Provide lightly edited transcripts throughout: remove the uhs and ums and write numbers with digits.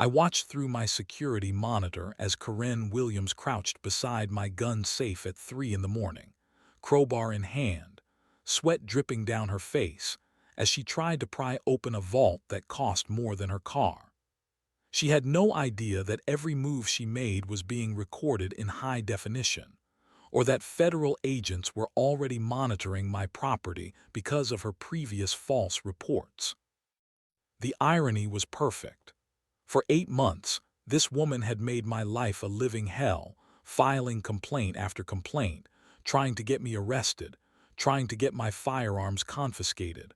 I watched through my security monitor as Karen Williams crouched beside my gun safe at 3 in the morning, crowbar in hand, sweat dripping down her face as she tried to pry open a vault that cost more than her car. She had no idea that every move she made was being recorded in high definition, or that federal agents were already monitoring my property because of her previous false reports. The irony was perfect. For 8 months, this woman had made my life a living hell, filing complaint after complaint, trying to get me arrested, trying to get my firearms confiscated,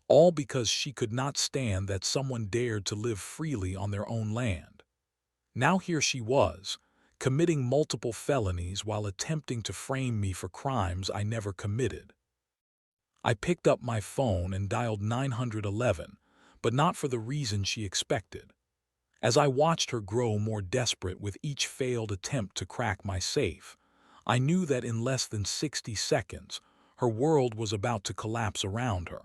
all because she could not stand that someone dared to live freely on their own land. Now here she was, committing multiple felonies while attempting to frame me for crimes I never committed. I picked up my phone and dialed 911, but not for the reason she expected. As I watched her grow more desperate with each failed attempt to crack my safe, I knew that in less than 60 seconds, her world was about to collapse around her.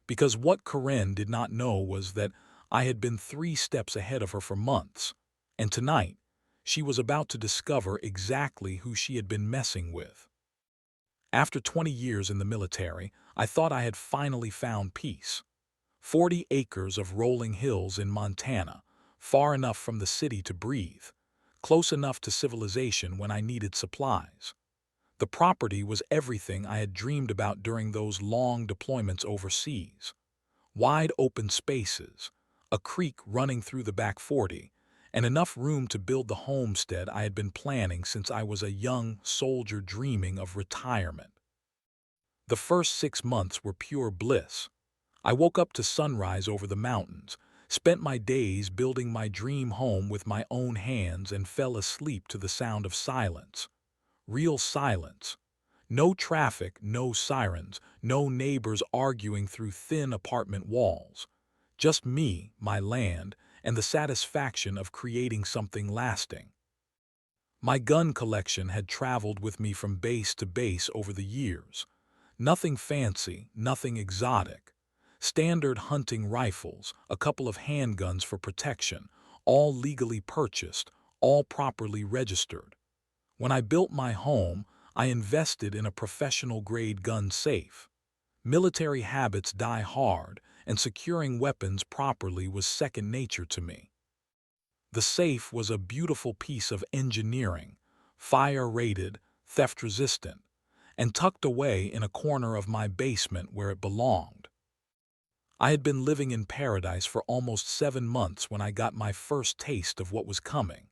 Because what Karen did not know was that I had been 3 steps ahead of her for months, and tonight, she was about to discover exactly who she had been messing with. After 20 years in the military, I thought I had finally found peace. 40 acres of rolling hills in Montana, far enough from the city to breathe, close enough to civilization when I needed supplies. The property was everything I had dreamed about during those long deployments overseas. Wide open spaces, a creek running through the back 40, and enough room to build the homestead I had been planning since I was a young soldier dreaming of retirement. The first 6 months were pure bliss. I woke up to sunrise over the mountains, spent my days building my dream home with my own hands, and fell asleep to the sound of silence. Real silence. No traffic, no sirens, no neighbors arguing through thin apartment walls. Just me, my land, and the satisfaction of creating something lasting. My gun collection had traveled with me from base to base over the years. Nothing fancy, nothing exotic. Standard hunting rifles, a couple of handguns for protection, all legally purchased, all properly registered. When I built my home, I invested in a professional-grade gun safe. Military habits die hard, and securing weapons properly was second nature to me. The safe was a beautiful piece of engineering, fire-rated, theft-resistant, and tucked away in a corner of my basement where it belonged. I had been living in paradise for almost 7 months when I got my first taste of what was coming.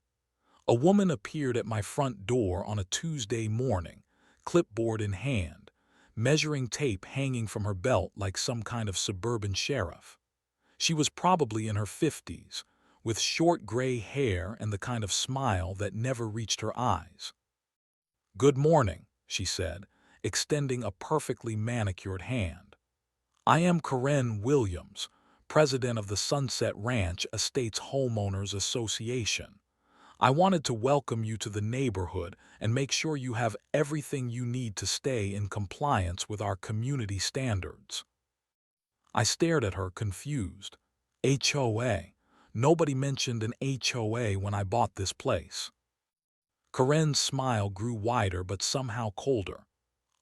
A woman appeared at my front door on a Tuesday morning, clipboard in hand, measuring tape hanging from her belt like some kind of suburban sheriff. She was probably in her 50s, with short gray hair and the kind of smile that never reached her eyes. "Good morning," she said, extending a perfectly manicured hand. "I am Karen Williams, president of the Sunset Ranch Estates Homeowners Association. I wanted to welcome you to the neighborhood and make sure you have everything you need to stay in compliance with our community standards." I stared at her confused. HOA. Nobody mentioned an HOA when I bought this place. Karen's smile grew wider but somehow colder.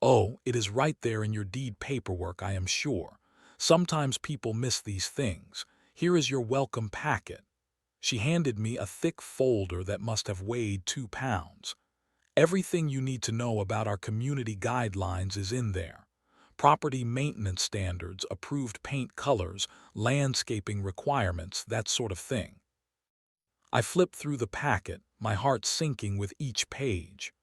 "Oh, it is right there in your deed paperwork, I am sure. Sometimes people miss these things. Here is your welcome packet." She handed me a thick folder that must have weighed 2 pounds. "Everything you need to know about our community guidelines is in there. Property maintenance standards, approved paint colors, landscaping requirements, that sort of thing." I flipped through the packet, my heart sinking with each page.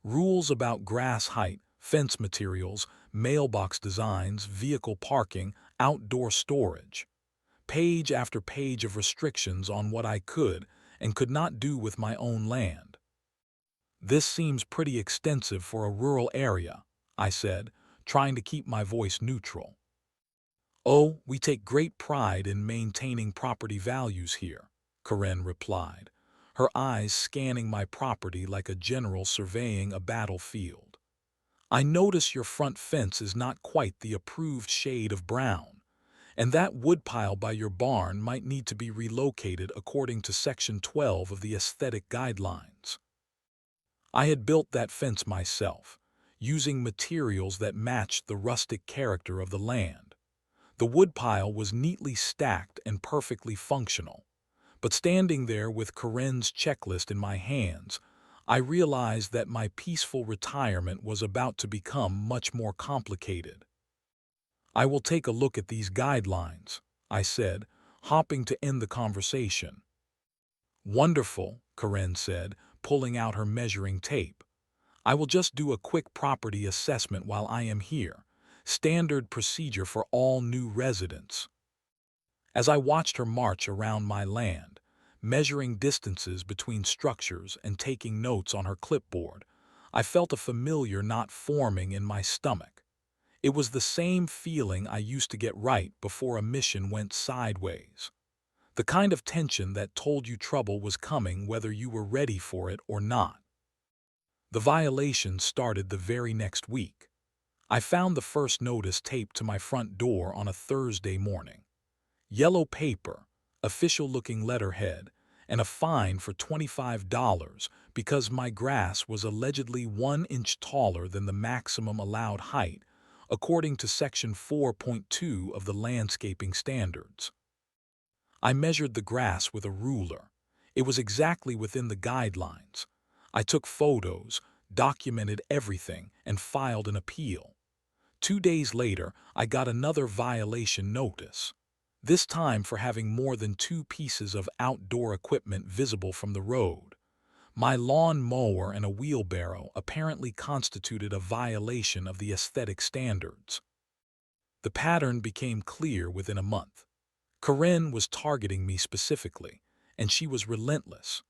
Rules about grass height, fence materials, mailbox designs, vehicle parking, outdoor storage. Page after page of restrictions on what I could and could not do with my own land. "This seems pretty extensive for a rural area," I said, trying to keep my voice neutral. "Oh, we take great pride in maintaining property values here," Karen replied, her eyes scanning my property like a general surveying a battlefield. "I notice your front fence is not quite the approved shade of brown, And that woodpile by your barn might need to be relocated according to Section 12 of the Aesthetic Guidelines. I had built that fence myself, using materials that matched the rustic character of the land. The woodpile was neatly stacked and perfectly functional. But standing there with Karen's checklist in my hands, I realized that my peaceful retirement was about to become much more complicated. "I will take a look at these guidelines," I said, hopping to end the conversation. "Wonderful," Karen said, pulling out her measuring tape. "I will just do a quick property assessment while I am here. Standard procedure for all new residents." As I watched her march around my land, measuring distances between structures and taking notes on her clipboard, I felt a familiar knot forming in my stomach. It was the same feeling I used to get right before a mission went sideways. The kind of tension that told you trouble was coming whether you were ready for it or not. The violation started the very next week. I found the first notice taped to my front door on a Thursday morning. Yellow paper, official-looking letterhead, and a fine for $25 because my grass was allegedly 1 inch taller than the maximum allowed height, according to Section 4.2 of the landscaping standards. I measured the grass with a ruler. It was exactly within the guidelines. I took photos, documented everything, and filed an appeal. 2 days later, I got another violation notice, this time for having more than 2 pieces of outdoor equipment visible from the road. My lawn mower and a wheelbarrow apparently constituted a violation of the aesthetic standards. The pattern became clear within a month. Karen was targeting me specifically, and she was relentless.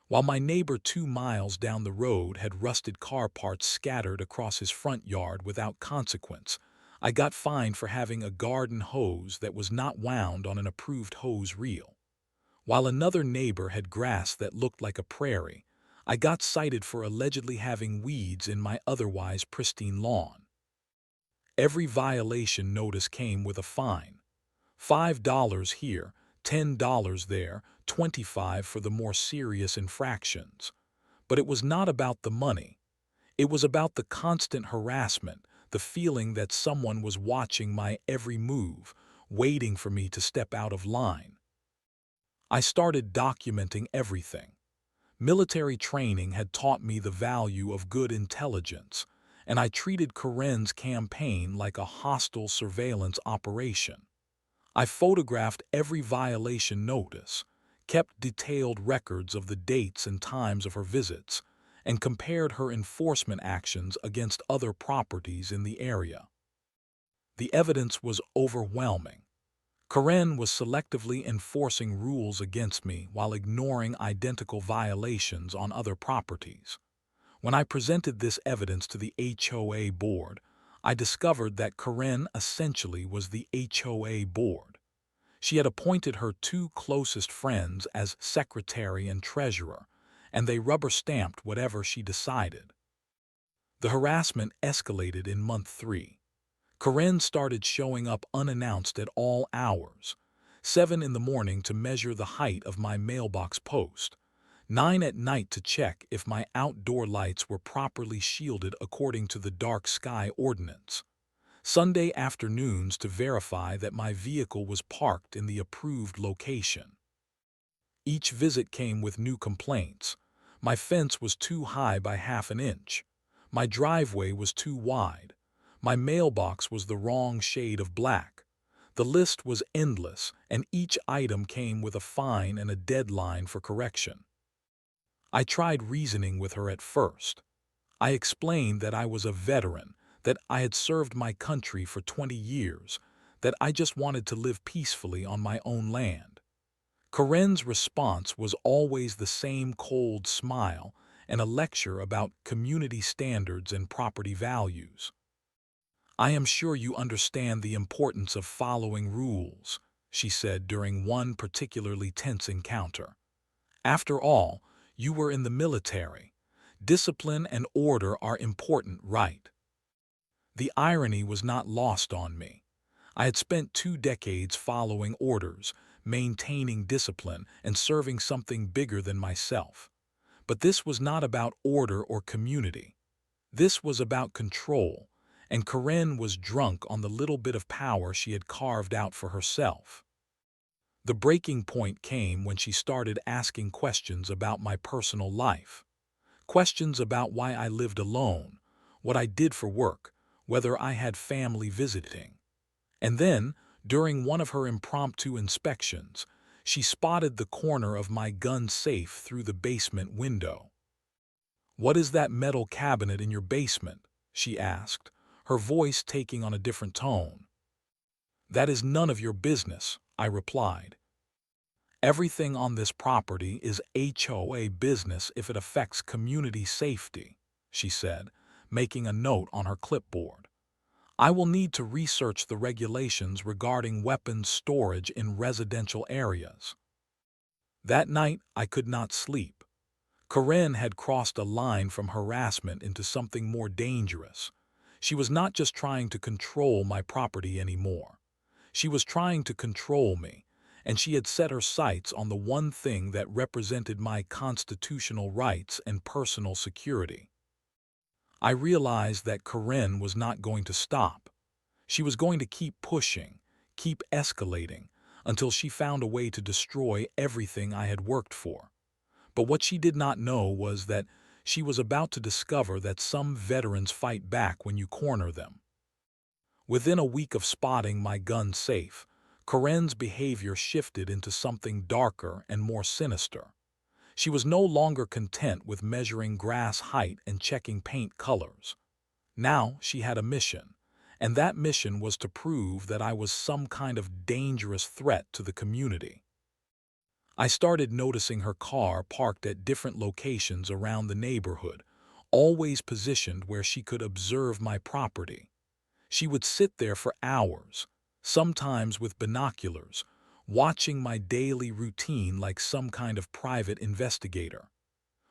While my neighbor 2 miles down the road had rusted car parts scattered across his front yard without consequence, I got fined for having a garden hose that was not wound on an approved hose reel. While another neighbor had grass that looked like a prairie, I got cited for allegedly having weeds in my otherwise pristine lawn. Every violation notice came with a fine. $5 here, $10 there, $25 for the more serious infractions. But it was not about the money. It was about the constant harassment, the feeling that someone was watching my every move, waiting for me to step out of line. I started documenting everything. Military training had taught me the value of good intelligence, and I treated Karen's campaign like a hostile surveillance operation. I photographed every violation notice, kept detailed records of the dates and times of her visits, and compared her enforcement actions against other properties in the area. The evidence was overwhelming. Karen was selectively enforcing rules against me while ignoring identical violations on other properties. When I presented this evidence to the HOA board, I discovered that Karen essentially was the HOA board. She had appointed her 2 closest friends as secretary and treasurer, and they rubber-stamped whatever she decided. The harassment escalated in month 3. Karen started showing up unannounced at all hours: 7 in the morning to measure the height of my mailbox post, 9 at night to check if my outdoor lights were properly shielded according to the dark sky ordinance, Sunday afternoons to verify that my vehicle was parked in the approved location. Each visit came with new complaints. My fence was too high by half an inch. My driveway was too wide. My mailbox was the wrong shade of black. The list was endless, and each item came with a fine and a deadline for correction. I tried reasoning with her at first. I explained that I was a veteran, that I had served my country for 20 years, that I just wanted to live peacefully on my own land. Karen's response was always the same cold smile and a lecture about community standards and property values. "I am sure you understand the importance of following rules," she said during one particularly tense encounter. "After all, you were in the military. Discipline and order are important, right?" The irony was not lost on me. I had spent 2 decades following orders, maintaining discipline, and serving something bigger than myself. But this was not about order or community. This was about control, and Karen was drunk on the little bit of power she had carved out for herself. The breaking point came when she started asking questions about my personal life. Questions about why I lived alone, what I did for work, whether I had family visiting. And then, during one of her impromptu inspections, she spotted the corner of my gun safe through the basement window. "What is that metal cabinet in your basement?" she asked, her voice taking on a different tone. "That is none of your business," I replied. "Everything on this property is HOA business if it affects community safety," she said, making a note on her clipboard. "I will need to research the regulations regarding weapons storage in residential areas." That night, I could not sleep. Karen had crossed a line from harassment into something more dangerous. She was not just trying to control my property anymore. She was trying to control me, and she had set her sights on the one thing that represented my constitutional rights and personal security. I realized that Karen was not going to stop. She was going to keep pushing, keep escalating, until she found a way to destroy everything I had worked for. But what she did not know was that she was about to discover that some veterans fight back when you corner them. Within a week of spotting my gun safe, Karen's behavior shifted into something darker and more sinister. She was no longer content with measuring grass height and checking paint colors. Now she had a mission, and that mission was to prove that I was some kind of dangerous threat to the community. I started noticing her car parked at different locations around the neighborhood, always positioned where she could observe my property. She would sit there for hours, sometimes with binoculars, watching my daily routine like some kind of private investigator.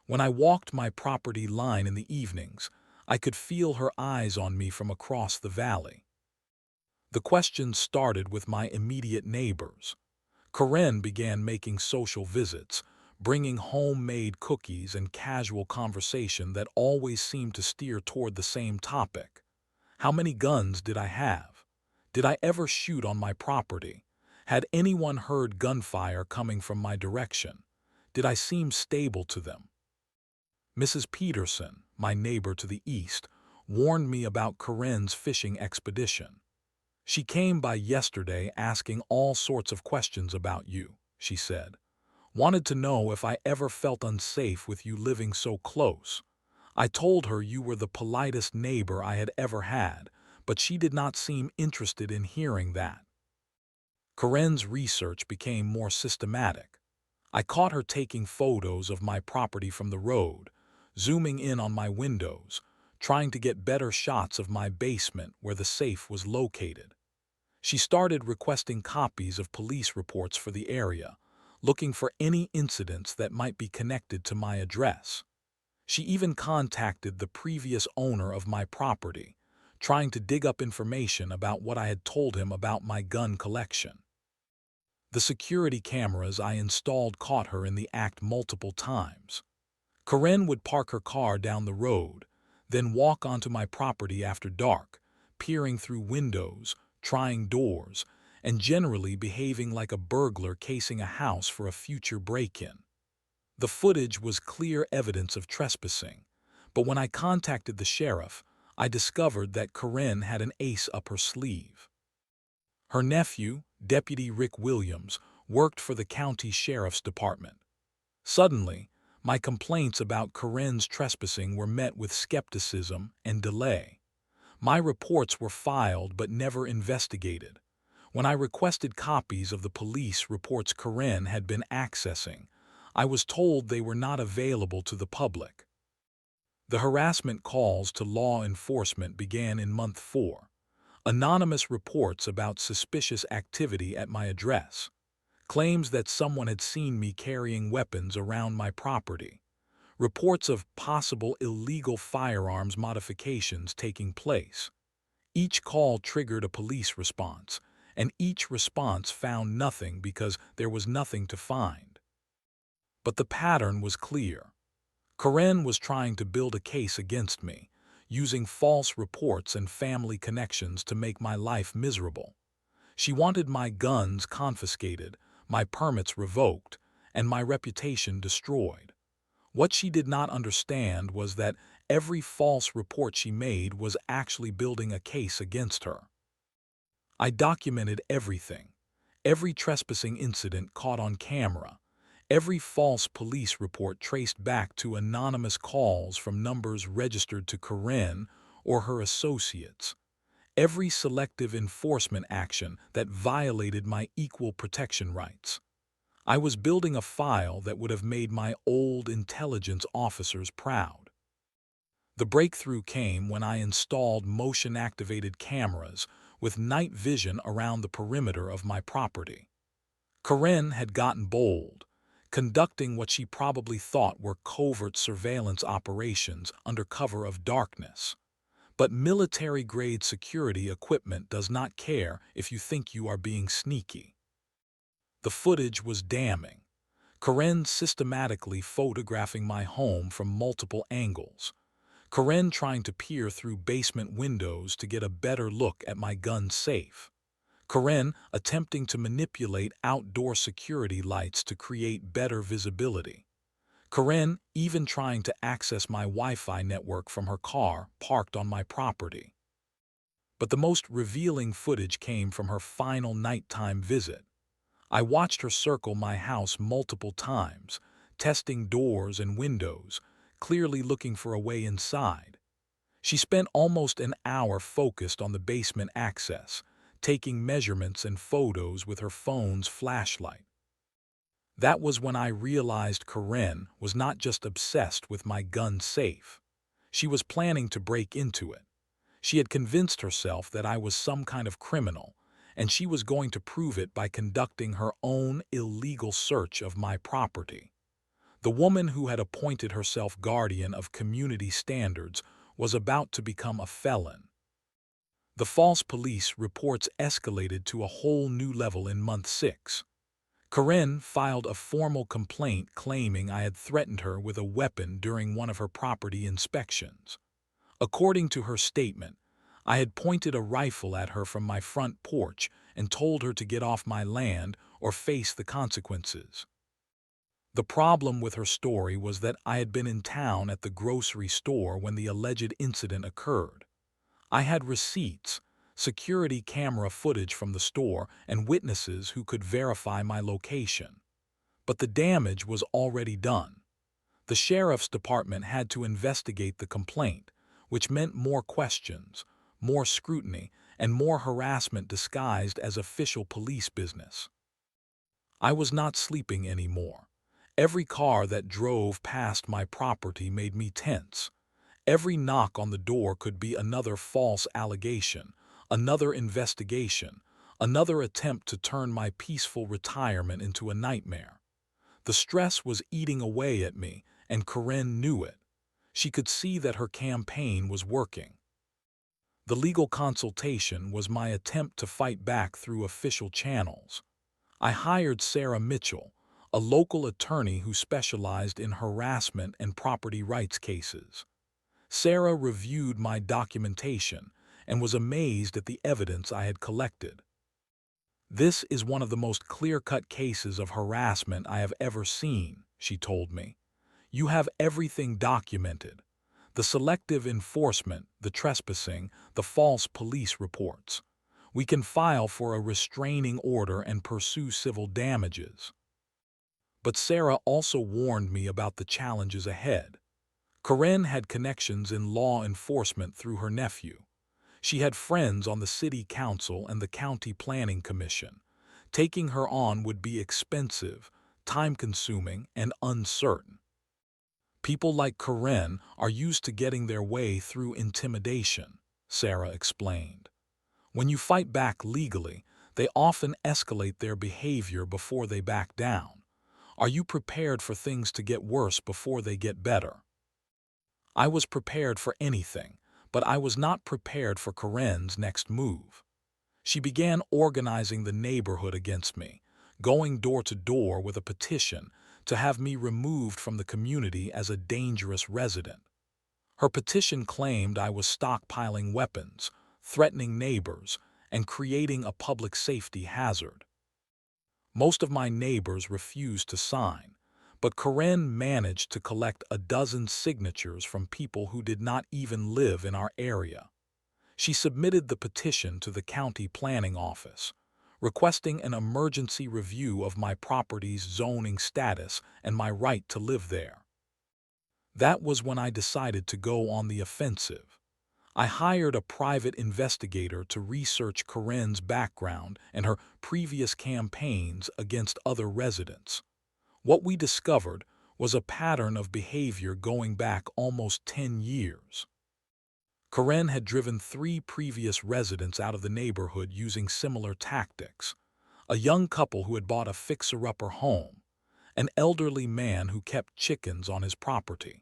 When I walked my property line in the evenings, I could feel her eyes on me from across the valley. The questions started with my immediate neighbors. Karen began making social visits, bringing homemade cookies and casual conversation that always seemed to steer toward the same topic. How many guns did I have? Did I ever shoot on my property? Had anyone heard gunfire coming from my direction? Did I seem stable to them? Mrs. Peterson, my neighbor to the east, warned me about Karen's fishing expedition. "She came by yesterday asking all sorts of questions about you," she said. "Wanted to know if I ever felt unsafe with you living so close. I told her you were the politest neighbor I had ever had, but she did not seem interested in hearing that." Karen's research became more systematic. I caught her taking photos of my property from the road, zooming in on my windows, trying to get better shots of my basement where the safe was located. She started requesting copies of police reports for the area, looking for any incidents that might be connected to my address. She even contacted the previous owner of my property, trying to dig up information about what I had told him about my gun collection. The security cameras I installed caught her in the act multiple times. Karen would park her car down the road, then walk onto my property after dark, peering through windows, trying doors, and generally behaving like a burglar casing a house for a future break-in. The footage was clear evidence of trespassing, but when I contacted the sheriff, I discovered that Karen had an ace up her sleeve. Her nephew, Deputy Rick Williams, worked for the county sheriff's department. Suddenly, my complaints about Karen's trespassing were met with skepticism and delay. My reports were filed but never investigated. When I requested copies of the police reports Karen had been accessing, I was told they were not available to the public. The harassment calls to law enforcement began in month 4. Anonymous reports about suspicious activity at my address. Claims that someone had seen me carrying weapons around my property. Reports of possible illegal firearms modifications taking place. Each call triggered a police response, and each response found nothing because there was nothing to find. But the pattern was clear. Karen was trying to build a case against me, using false reports and family connections to make my life miserable. She wanted my guns confiscated, my permits revoked, and my reputation destroyed. What she did not understand was that every false report she made was actually building a case against her. I documented everything, every trespassing incident caught on camera, every false police report traced back to anonymous calls from numbers registered to Karen or her associates, every selective enforcement action that violated my equal protection rights. I was building a file that would have made my old intelligence officers proud. The breakthrough came when I installed motion-activated cameras with night vision around the perimeter of my property. Karen had gotten bold, conducting what she probably thought were covert surveillance operations under cover of darkness. But military-grade security equipment does not care if you think you are being sneaky. The footage was damning. Karen systematically photographing my home from multiple angles. Karen trying to peer through basement windows to get a better look at my gun safe. Karen attempting to manipulate outdoor security lights to create better visibility. Karen even trying to access my Wi-Fi network from her car parked on my property. But the most revealing footage came from her final nighttime visit. I watched her circle my house multiple times, testing doors and windows, clearly looking for a way inside. She spent almost an hour focused on the basement access, taking measurements and photos with her phone's flashlight. That was when I realized Karen was not just obsessed with my gun safe. She was planning to break into it. She had convinced herself that I was some kind of criminal, and she was going to prove it by conducting her own illegal search of my property. The woman who had appointed herself guardian of community standards was about to become a felon. The false police reports escalated to a whole new level in month 6. Karen filed a formal complaint claiming I had threatened her with a weapon during one of her property inspections. According to her statement, I had pointed a rifle at her from my front porch and told her to get off my land or face the consequences. The problem with her story was that I had been in town at the grocery store when the alleged incident occurred. I had receipts, security camera footage from the store, and witnesses who could verify my location. But the damage was already done. The sheriff's department had to investigate the complaint, which meant more questions, more scrutiny, and more harassment disguised as official police business. I was not sleeping anymore. Every car that drove past my property made me tense. Every knock on the door could be another false allegation, another investigation, another attempt to turn my peaceful retirement into a nightmare. The stress was eating away at me, and Karen knew it. She could see that her campaign was working. The legal consultation was my attempt to fight back through official channels. I hired Sarah Mitchell, a local attorney who specialized in harassment and property rights cases. Sarah reviewed my documentation and was amazed at the evidence I had collected. "This is one of the most clear-cut cases of harassment I have ever seen," she told me. "You have everything documented. The selective enforcement, the trespassing, the false police reports. We can file for a restraining order and pursue civil damages." But Sarah also warned me about the challenges ahead. Karen had connections in law enforcement through her nephew. She had friends on the city council and the county planning commission. Taking her on would be expensive, time-consuming, and uncertain. People like Karen are used to getting their way through intimidation, Sarah explained. When you fight back legally, they often escalate their behavior before they back down. Are you prepared for things to get worse before they get better? I was prepared for anything, but I was not prepared for Karen's next move. She began organizing the neighborhood against me, going door to door with a petition to have me removed from the community as a dangerous resident. Her petition claimed I was stockpiling weapons, threatening neighbors, and creating a public safety hazard. Most of my neighbors refused to sign, but Karen managed to collect a dozen signatures from people who did not even live in our area. She submitted the petition to the county planning office, requesting an emergency review of my property's zoning status and my right to live there. That was when I decided to go on the offensive. I hired a private investigator to research Karen's background and her previous campaigns against other residents. What we discovered was a pattern of behavior going back almost 10 years. Karen had driven 3 previous residents out of the neighborhood using similar tactics: a young couple who had bought a fixer-upper home, an elderly man who kept chickens on his property,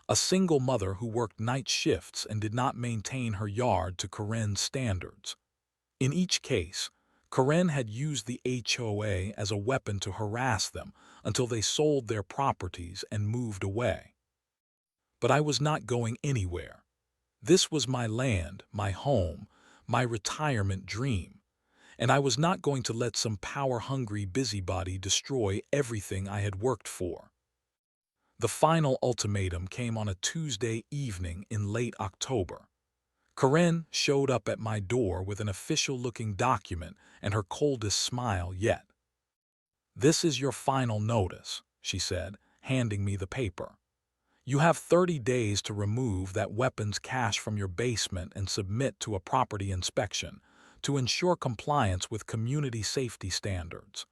a single mother who worked night shifts and did not maintain her yard to Karen's standards. In each case, Karen had used the HOA as a weapon to harass them until they sold their properties and moved away. But I was not going anywhere. This was my land, my home, my retirement dream, and I was not going to let some power-hungry busybody destroy everything I had worked for. The final ultimatum came on a Tuesday evening in late October. Karen showed up at my door with an official-looking document and her coldest smile yet. "This is your final notice," she said, handing me the paper. "You have 30 days to remove that weapons cache from your basement and submit to a property inspection to ensure compliance with community safety standards.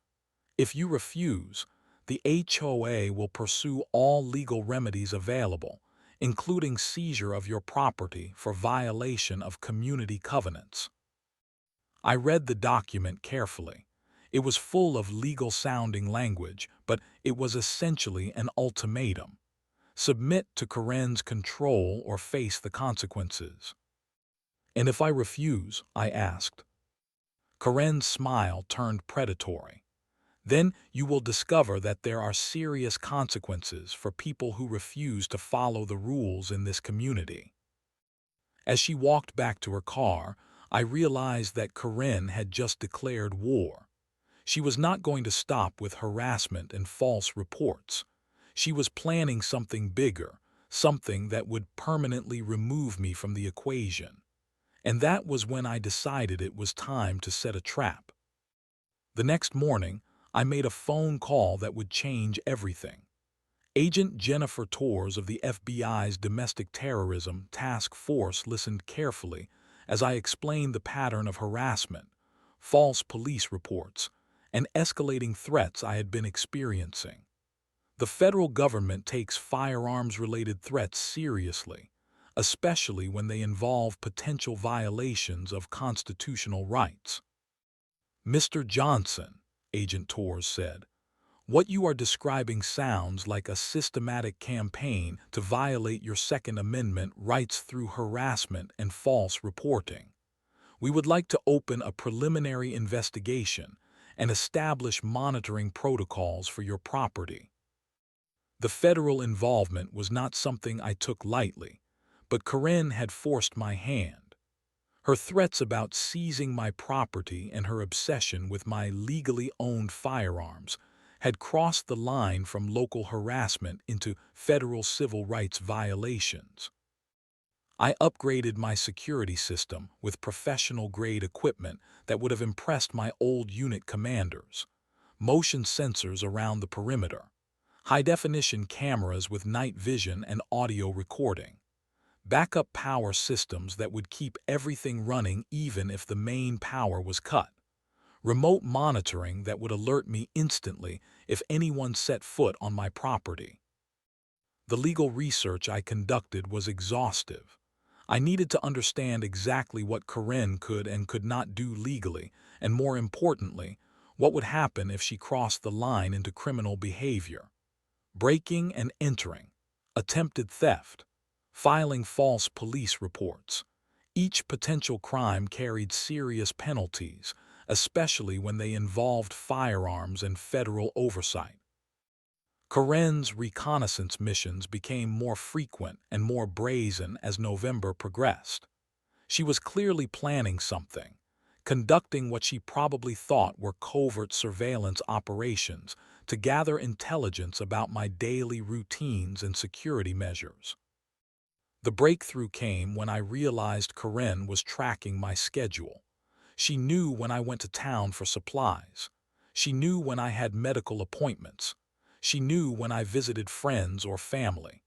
If you refuse, the HOA will pursue all legal remedies available, including seizure of your property for violation of community covenants." I read the document carefully. It was full of legal-sounding language, but it was essentially an ultimatum: submit to Karen's control or face the consequences. "And if I refuse?" I asked. Karen's smile turned predatory. "Then you will discover that there are serious consequences for people who refuse to follow the rules in this community." As she walked back to her car, I realized that Karen had just declared war. She was not going to stop with harassment and false reports. She was planning something bigger, something that would permanently remove me from the equation. And that was when I decided it was time to set a trap. The next morning, I made a phone call that would change everything. Agent Jennifer Torres of the FBI's Domestic Terrorism Task Force listened carefully as I explained the pattern of harassment, false police reports, and escalating threats I had been experiencing. The federal government takes firearms-related threats seriously, especially when they involve potential violations of constitutional rights. "Mr. Johnson," Agent Torres said, "what you are describing sounds like a systematic campaign to violate your Second Amendment rights through harassment and false reporting. We would like to open a preliminary investigation and establish monitoring protocols for your property." The federal involvement was not something I took lightly, but Karen had forced my hand. Her threats about seizing my property and her obsession with my legally owned firearms had crossed the line from local harassment into federal civil rights violations. I upgraded my security system with professional-grade equipment that would have impressed my old unit commanders: motion sensors around the perimeter, high-definition cameras with night vision and audio recording, backup power systems that would keep everything running even if the main power was cut, remote monitoring that would alert me instantly if anyone set foot on my property. The legal research I conducted was exhaustive. I needed to understand exactly what Karen could and could not do legally, and more importantly, what would happen if she crossed the line into criminal behavior: breaking and entering, attempted theft, filing false police reports, Each potential crime carried serious penalties, especially when they involved firearms and federal oversight. Karen's reconnaissance missions became more frequent and more brazen as November progressed. She was clearly planning something, conducting what she probably thought were covert surveillance operations to gather intelligence about my daily routines and security measures. The breakthrough came when I realized Karen was tracking my schedule. She knew when I went to town for supplies. She knew when I had medical appointments. She knew when I visited friends or family.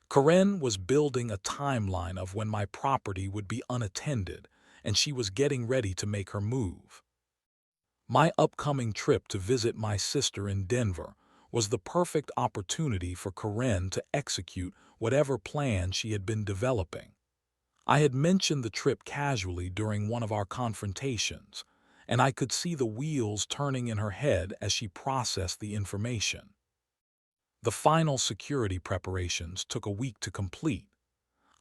Karen was building a timeline of when my property would be unattended, and she was getting ready to make her move. My upcoming trip to visit my sister in Denver was the perfect opportunity for Karen to execute whatever plan she had been developing. I had mentioned the trip casually during one of our confrontations, and I could see the wheels turning in her head as she processed the information. The final security preparations took a week to complete.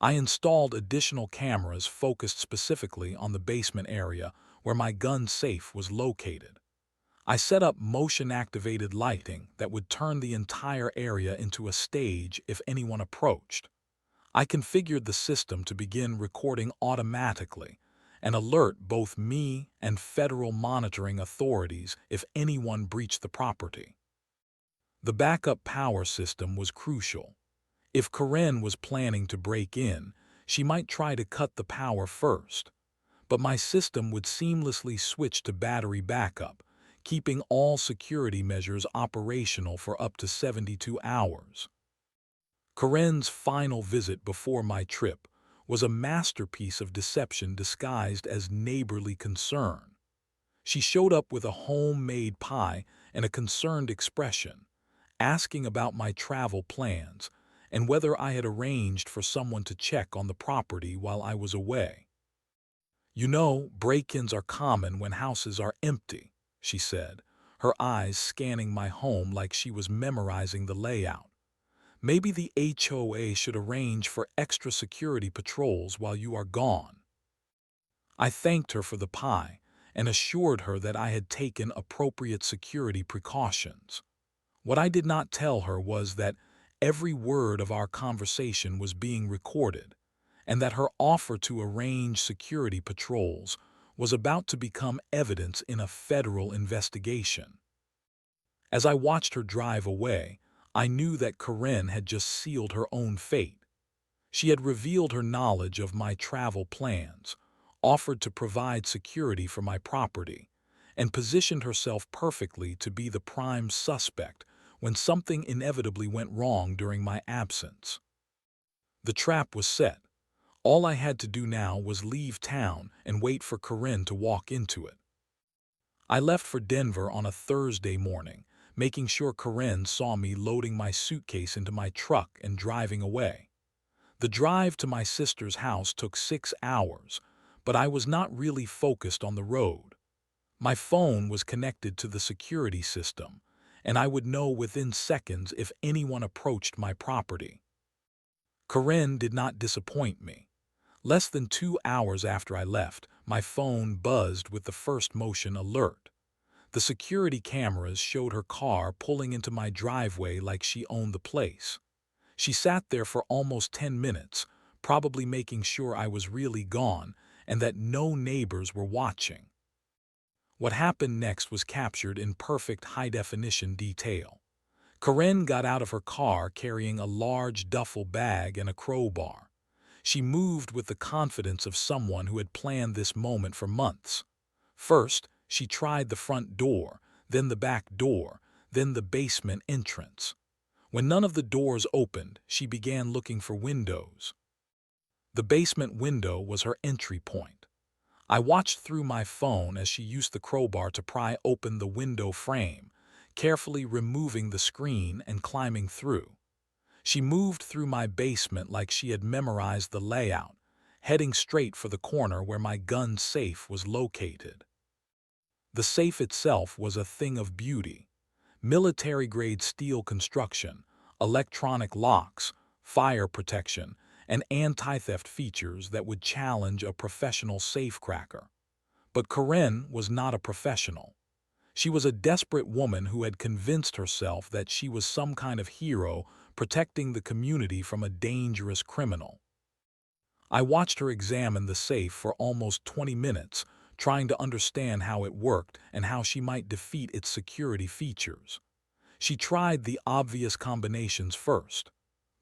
I installed additional cameras focused specifically on the basement area where my gun safe was located. I set up motion-activated lighting that would turn the entire area into a stage if anyone approached. I configured the system to begin recording automatically and alert both me and federal monitoring authorities if anyone breached the property. The backup power system was crucial. If Karen was planning to break in, she might try to cut the power first, but my system would seamlessly switch to battery backup, keeping all security measures operational for up to 72 hours. Karen's final visit before my trip was a masterpiece of deception disguised as neighborly concern. She showed up with a homemade pie and a concerned expression, asking about my travel plans and whether I had arranged for someone to check on the property while I was away. "You know, break-ins are common when houses are empty," she said, her eyes scanning my home like she was memorizing the layout. "Maybe the HOA should arrange for extra security patrols while you are gone." I thanked her for the pie and assured her that I had taken appropriate security precautions. What I did not tell her was that every word of our conversation was being recorded, and that her offer to arrange security patrols was about to become evidence in a federal investigation. As I watched her drive away, I knew that Karen had just sealed her own fate. She had revealed her knowledge of my travel plans, offered to provide security for my property, and positioned herself perfectly to be the prime suspect when something inevitably went wrong during my absence. The trap was set. All I had to do now was leave town and wait for Karen to walk into it. I left for Denver on a Thursday morning, making sure Karen saw me loading my suitcase into my truck and driving away. The drive to my sister's house took 6 hours, but I was not really focused on the road. My phone was connected to the security system, and I would know within seconds if anyone approached my property. Karen did not disappoint me. Less than 2 hours after I left, my phone buzzed with the first motion alert. The security cameras showed her car pulling into my driveway like she owned the place. She sat there for almost 10 minutes, probably making sure I was really gone and that no neighbors were watching. What happened next was captured in perfect high-definition detail. Karen got out of her car carrying a large duffel bag and a crowbar. She moved with the confidence of someone who had planned this moment for months. First, she tried the front door, then the back door, then the basement entrance. When none of the doors opened, she began looking for windows. The basement window was her entry point. I watched through my phone as she used the crowbar to pry open the window frame, carefully removing the screen and climbing through. She moved through my basement like she had memorized the layout, heading straight for the corner where my gun safe was located. The safe itself was a thing of beauty. Military-grade steel construction, electronic locks, fire protection, and anti-theft features that would challenge a professional safecracker. But Karen was not a professional. She was a desperate woman who had convinced herself that she was some kind of hero protecting the community from a dangerous criminal. I watched her examine the safe for almost 20 minutes, trying to understand how it worked and how she might defeat its security features. She tried the obvious combinations first.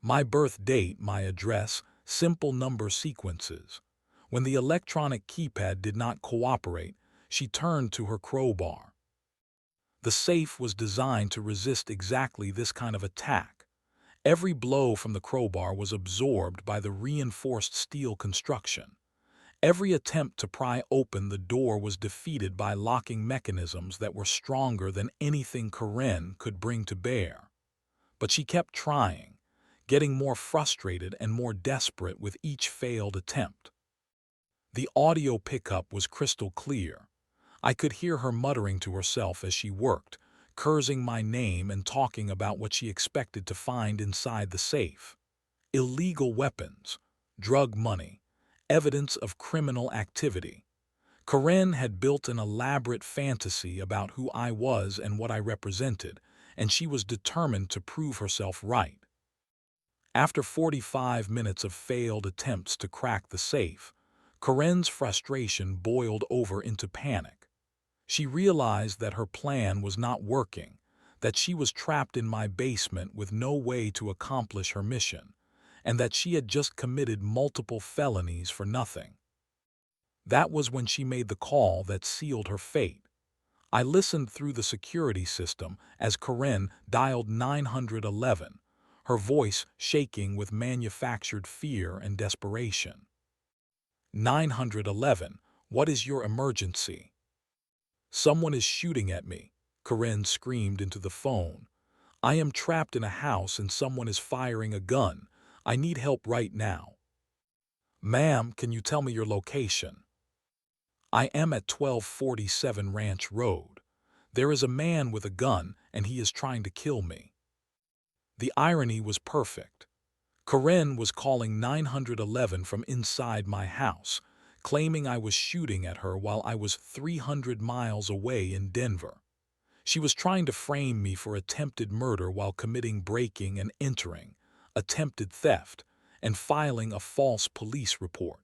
My birth date, my address, simple number sequences. When the electronic keypad did not cooperate, she turned to her crowbar. The safe was designed to resist exactly this kind of attack. Every blow from the crowbar was absorbed by the reinforced steel construction. Every attempt to pry open the door was defeated by locking mechanisms that were stronger than anything Karen could bring to bear. But she kept trying, getting more frustrated and more desperate with each failed attempt. The audio pickup was crystal clear. I could hear her muttering to herself as she worked, cursing my name and talking about what she expected to find inside the safe. Illegal weapons, drug money, evidence of criminal activity. Karen had built an elaborate fantasy about who I was and what I represented, and she was determined to prove herself right. After 45 minutes of failed attempts to crack the safe, Karen's frustration boiled over into panic. She realized that her plan was not working, that she was trapped in my basement with no way to accomplish her mission, and that she had just committed multiple felonies for nothing. That was when she made the call that sealed her fate. I listened through the security system as Karen dialed 911, her voice shaking with manufactured fear and desperation. 911, what is your emergency? Someone is shooting at me, Karen screamed into the phone. I am trapped in a house and someone is firing a gun. I need help right now. Ma'am, can you tell me your location? I am at 1247 Ranch Road. There is a man with a gun and he is trying to kill me. The irony was perfect. Karen was calling 911 from inside my house, claiming I was shooting at her while I was 300 miles away in Denver. She was trying to frame me for attempted murder while committing breaking and entering, attempted theft, and filing a false police report.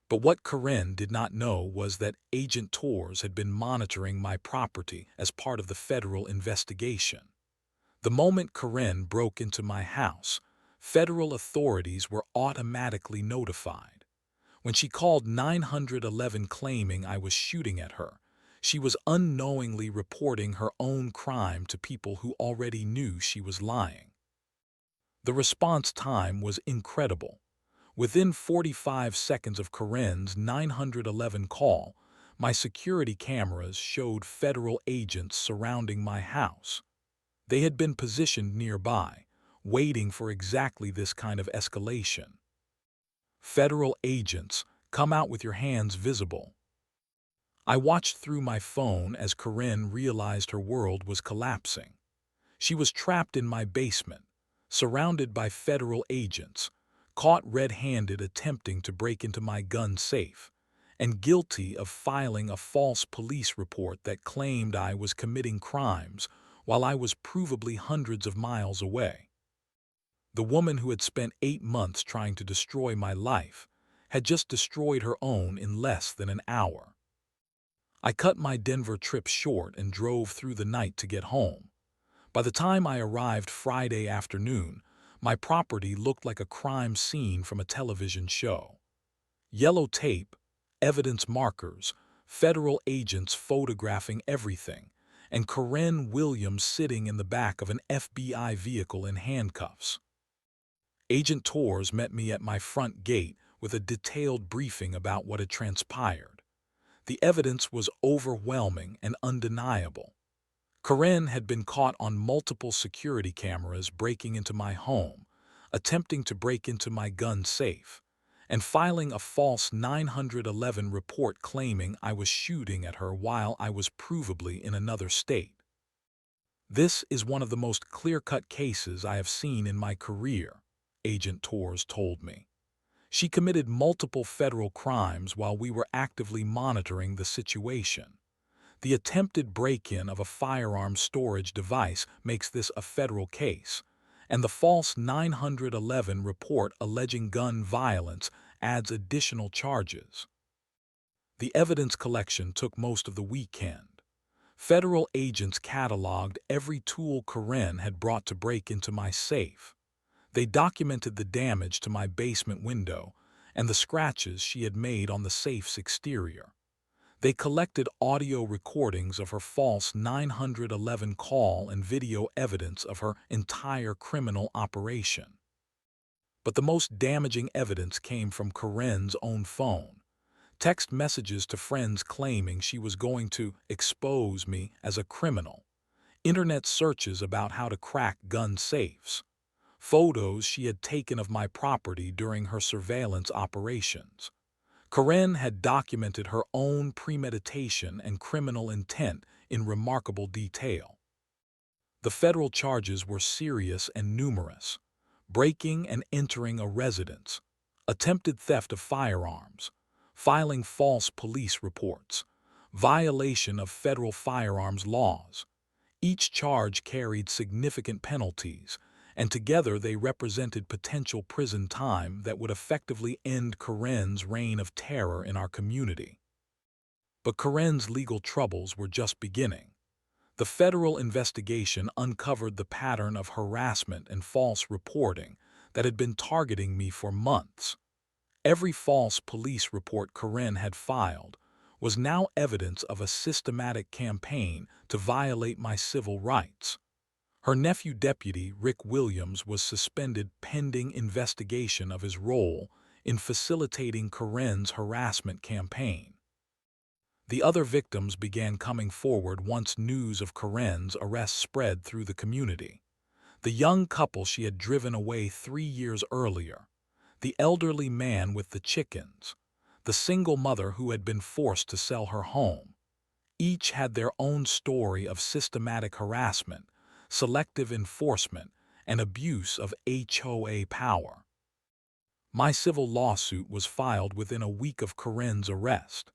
But what Karen did not know was that Agent Torres had been monitoring my property as part of the federal investigation. The moment Karen broke into my house, federal authorities were automatically notified. When she called 911 claiming I was shooting at her, she was unknowingly reporting her own crime to people who already knew she was lying. The response time was incredible. Within 45 seconds of Karen's 911 call, my security cameras showed federal agents surrounding my house. They had been positioned nearby, waiting for exactly this kind of escalation. Federal agents, come out with your hands visible. I watched through my phone as Karen realized her world was collapsing. She was trapped in my basement, surrounded by federal agents, caught red-handed attempting to break into my gun safe, and guilty of filing a false police report that claimed I was committing crimes while I was provably hundreds of miles away. The woman who had spent 8 months trying to destroy my life had just destroyed her own in less than an hour. I cut my Denver trip short and drove through the night to get home. By the time I arrived Friday afternoon, my property looked like a crime scene from a television show. Yellow tape, evidence markers, federal agents photographing everything, and Karen Williams sitting in the back of an FBI vehicle in handcuffs. Agent Torres met me at my front gate with a detailed briefing about what had transpired. The evidence was overwhelming and undeniable. Karen had been caught on multiple security cameras breaking into my home, attempting to break into my gun safe, and filing a false 911 report claiming I was shooting at her while I was provably in another state. This is one of the most clear-cut cases I have seen in my career, Agent Torres told me. She committed multiple federal crimes while we were actively monitoring the situation. The attempted break-in of a firearm storage device makes this a federal case, and the false 911 report alleging gun violence adds additional charges. The evidence collection took most of the weekend. Federal agents cataloged every tool Karen had brought to break into my safe. They documented the damage to my basement window and the scratches she had made on the safe's exterior. They collected audio recordings of her false 911 call and video evidence of her entire criminal operation. But the most damaging evidence came from Karen's own phone. Text messages to friends claiming she was going to expose me as a criminal. Internet searches about how to crack gun safes. Photos she had taken of my property during her surveillance operations. Karen had documented her own premeditation and criminal intent in remarkable detail. The federal charges were serious and numerous: breaking and entering a residence, attempted theft of firearms, filing false police reports, violation of federal firearms laws. Each charge carried significant penalties, and together they represented potential prison time that would effectively end Karen's reign of terror in our community. But Karen's legal troubles were just beginning. The federal investigation uncovered the pattern of harassment and false reporting that had been targeting me for months. Every false police report Karen had filed was now evidence of a systematic campaign to violate my civil rights. Her nephew deputy, Rick Williams, was suspended pending investigation of his role in facilitating Karen's harassment campaign. The other victims began coming forward once news of Karen's arrest spread through the community. The young couple she had driven away 3 years earlier, the elderly man with the chickens, the single mother who had been forced to sell her home. Each had their own story of systematic harassment, selective enforcement, and abuse of HOA power. My civil lawsuit was filed within a week of Karen's arrest.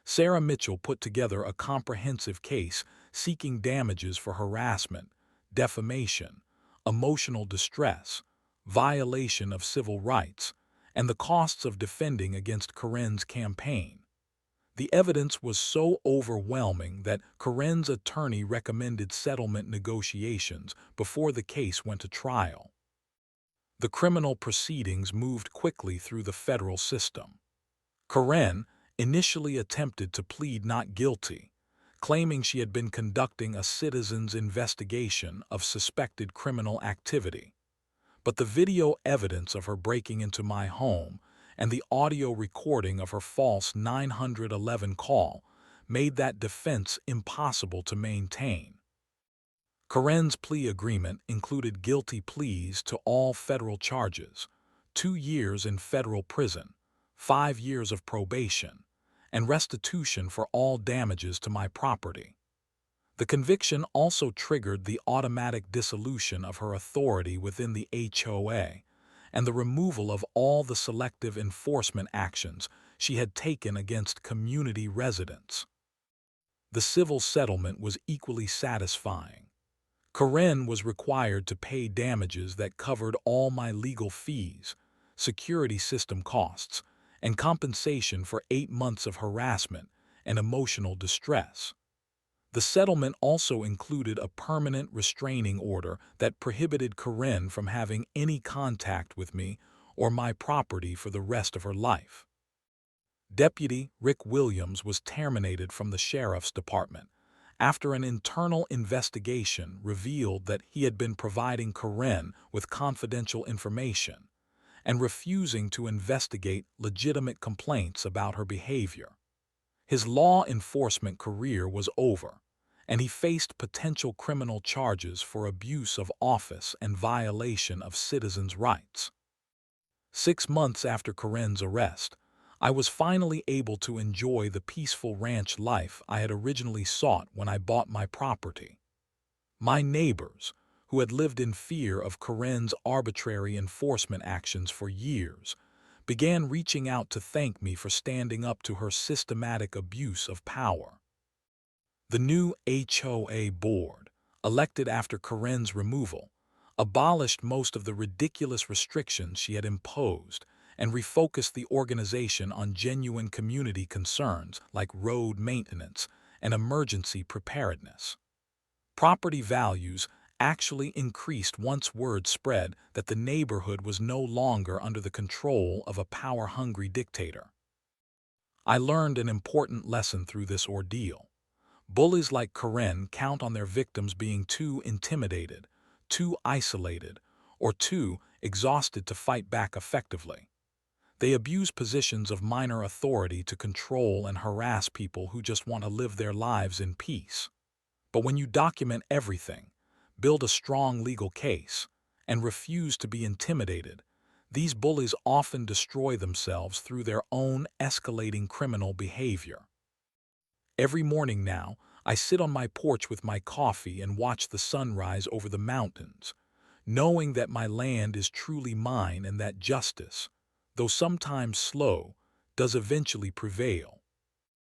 Sarah Mitchell put together a comprehensive case seeking damages for harassment, defamation, emotional distress, violation of civil rights, and the costs of defending against Karen's campaign. The evidence was so overwhelming that Karen's attorney recommended settlement negotiations before the case went to trial. The criminal proceedings moved quickly through the federal system. Karen initially attempted to plead not guilty, claiming she had been conducting a citizen's investigation of suspected criminal activity. But the video evidence of her breaking into my home and the audio recording of her false 911 call made that defense impossible to maintain. Karen's plea agreement included guilty pleas to all federal charges, 2 years in federal prison, 5 years of probation, and restitution for all damages to my property. The conviction also triggered the automatic dissolution of her authority within the HOA and the removal of all the selective enforcement actions she had taken against community residents. The civil settlement was equally satisfying. Karen was required to pay damages that covered all my legal fees, security system costs, and compensation for 8 months of harassment and emotional distress. The settlement also included a permanent restraining order that prohibited Karen from having any contact with me or my property for the rest of her life. Deputy Rick Williams was terminated from the sheriff's department after an internal investigation revealed that he had been providing Karen with confidential information and refusing to investigate legitimate complaints about her behavior. His law enforcement career was over, and he faced potential criminal charges for abuse of office and violation of citizens' rights. 6 months after Karen's arrest, I was finally able to enjoy the peaceful ranch life I had originally sought when I bought my property. My neighbors, who had lived in fear of Karen's arbitrary enforcement actions for years, began reaching out to thank me for standing up to her systematic abuse of power. The new HOA board, elected after Karen's removal, abolished most of the ridiculous restrictions she had imposed and refocused the organization on genuine community concerns like road maintenance and emergency preparedness. Property values actually increased once word spread that the neighborhood was no longer under the control of a power-hungry dictator. I learned an important lesson through this ordeal. Bullies like Karen count on their victims being too intimidated, too isolated, or too exhausted to fight back effectively. They abuse positions of minor authority to control and harass people who just want to live their lives in peace. But when you document everything, build a strong legal case, and refuse to be intimidated, these bullies often destroy themselves through their own escalating criminal behavior. Every morning now, I sit on my porch with my coffee and watch the sunrise over the mountains, knowing that my land is truly mine and that justice, though sometimes slow, does eventually prevail.